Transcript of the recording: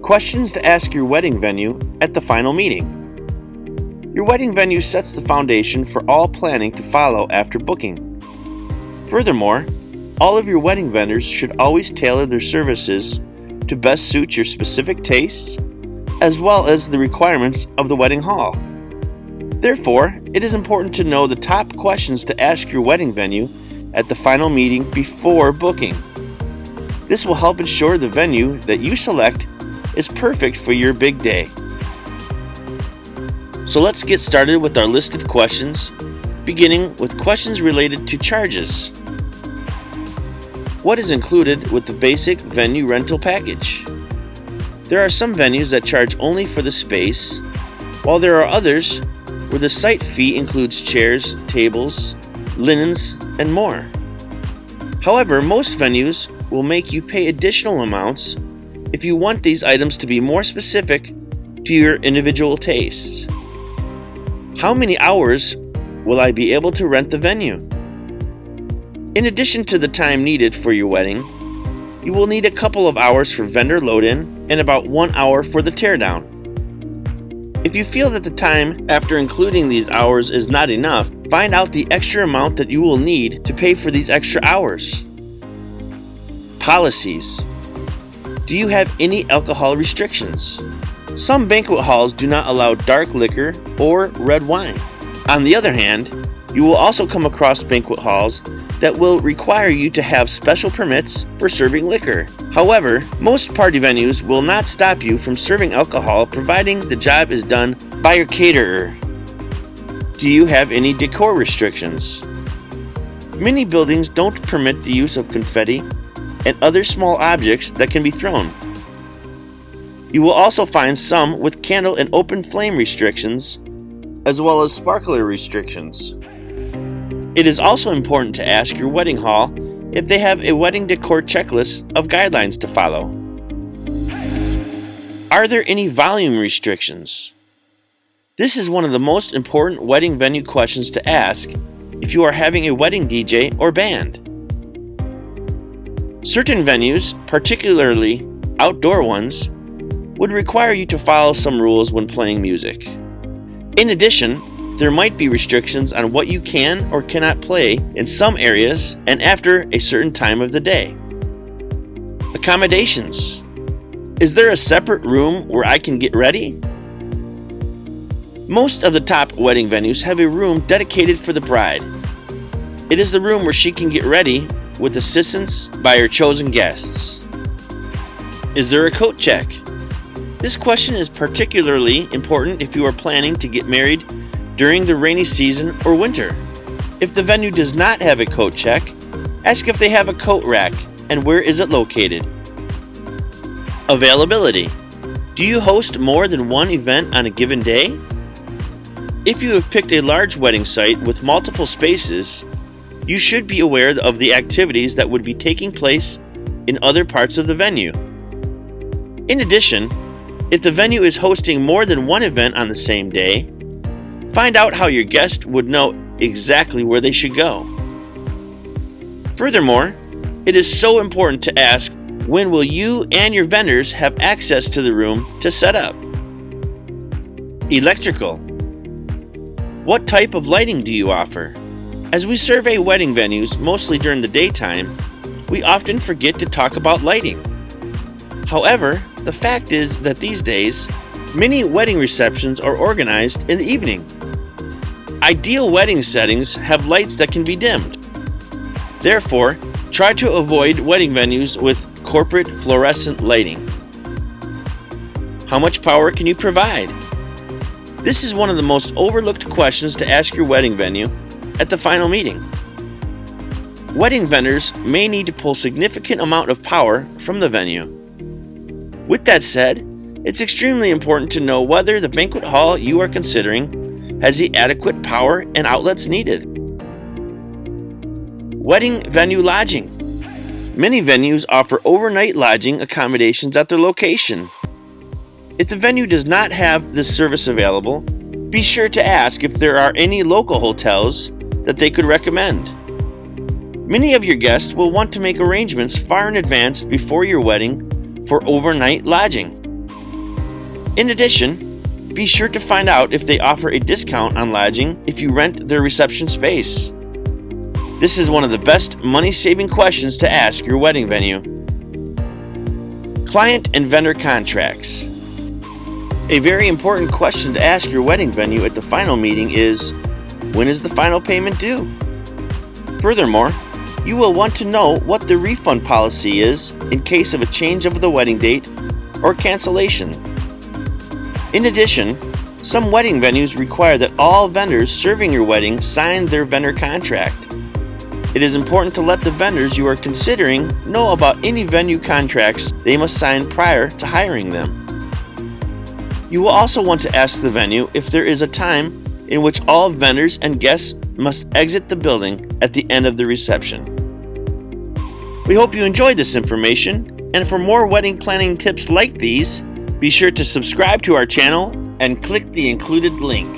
Questions to ask your wedding venue at the final meeting. Your wedding venue sets the foundation for all planning to follow after booking. Furthermore, all of your wedding vendors should always tailor their services to best suit your specific tastes, as well as the requirements of the wedding hall. Therefore, it is important to know the top questions to ask your wedding venue at the final meeting before booking. This will help ensure the venue that you select is perfect for your big day. So let's get started with our list of questions, beginning with questions related to charges. What is included with the basic venue rental package? There are some venues that charge only for the space, while there are others where the site fee includes chairs, tables, linens, and more. However, most venues will make you pay additional amounts if you want these items to be more specific to your individual tastes. How many hours will I be able to rent the venue? In addition to the time needed for your wedding, you will need a couple of hours for vendor load-in and about 1 hour for the teardown. If you feel that the time after including these hours is not enough, find out the extra amount that you will need to pay for these extra hours. Policies. Do you have any alcohol restrictions? Some banquet halls do not allow dark liquor or red wine. On the other hand, you will also come across banquet halls that will require you to have special permits for serving liquor. However, most party venues will not stop you from serving alcohol providing the job is done by your caterer. Do you have any decor restrictions? Many buildings don't permit the use of confetti and other small objects that can be thrown. You will also find some with candle and open flame restrictions, as well as sparkler restrictions. It is also important to ask your wedding hall if they have a wedding decor checklist of guidelines to follow. Are there any volume restrictions? This is one of the most important wedding venue questions to ask if you are having a wedding DJ or band. Certain venues, particularly outdoor ones, would require you to follow some rules when playing music. In addition, there might be restrictions on what you can or cannot play in some areas and after a certain time of the day. Accommodations. Is there a separate room where I can get ready? Most of the top wedding venues have a room dedicated for the bride. It is the room where she can get ready with assistance by her chosen guests. Is there a coat check? This question is particularly important if you are planning to get married during the rainy season or winter. If the venue does not have a coat check, ask if they have a coat rack and where is it located. Availability. Do you host more than one event on a given day? If you have picked a large wedding site with multiple spaces, you should be aware of the activities that would be taking place in other parts of the venue. In addition, if the venue is hosting more than one event on the same day, find out how your guest would know exactly where they should go. Furthermore, it is so important to ask when will you and your vendors have access to the room to set up. Electrical. What type of lighting do you offer? As we survey wedding venues mostly during the daytime, we often forget to talk about lighting. However, the fact is that these days, many wedding receptions are organized in the evening. Ideal wedding settings have lights that can be dimmed. Therefore, try to avoid wedding venues with corporate fluorescent lighting. How much power can you provide? This is one of the most overlooked questions to ask your wedding venue at the final meeting. Wedding vendors may need to pull significant amount of power from the venue. With that said, it's extremely important to know whether the banquet hall you are considering has the adequate power and outlets needed. Wedding venue lodging. Many venues offer overnight lodging accommodations at their location. If the venue does not have this service available, be sure to ask if there are any local hotels that they could recommend. Many of your guests will want to make arrangements far in advance before your wedding for overnight lodging. In addition, be sure to find out if they offer a discount on lodging if you rent their reception space. This is one of the best money-saving questions to ask your wedding venue. Client and vendor contracts. A very important question to ask your wedding venue at the final meeting is, when is the final payment due? Furthermore, you will want to know what the refund policy is in case of a change of the wedding date or cancellation. In addition, some wedding venues require that all vendors serving your wedding sign their vendor contract. It is important to let the vendors you are considering know about any venue contracts they must sign prior to hiring them. You will also want to ask the venue if there is a time in which all vendors and guests must exit the building at the end of the reception. We hope you enjoyed this information, and for more wedding planning tips like these, be sure to subscribe to our channel and click the included link.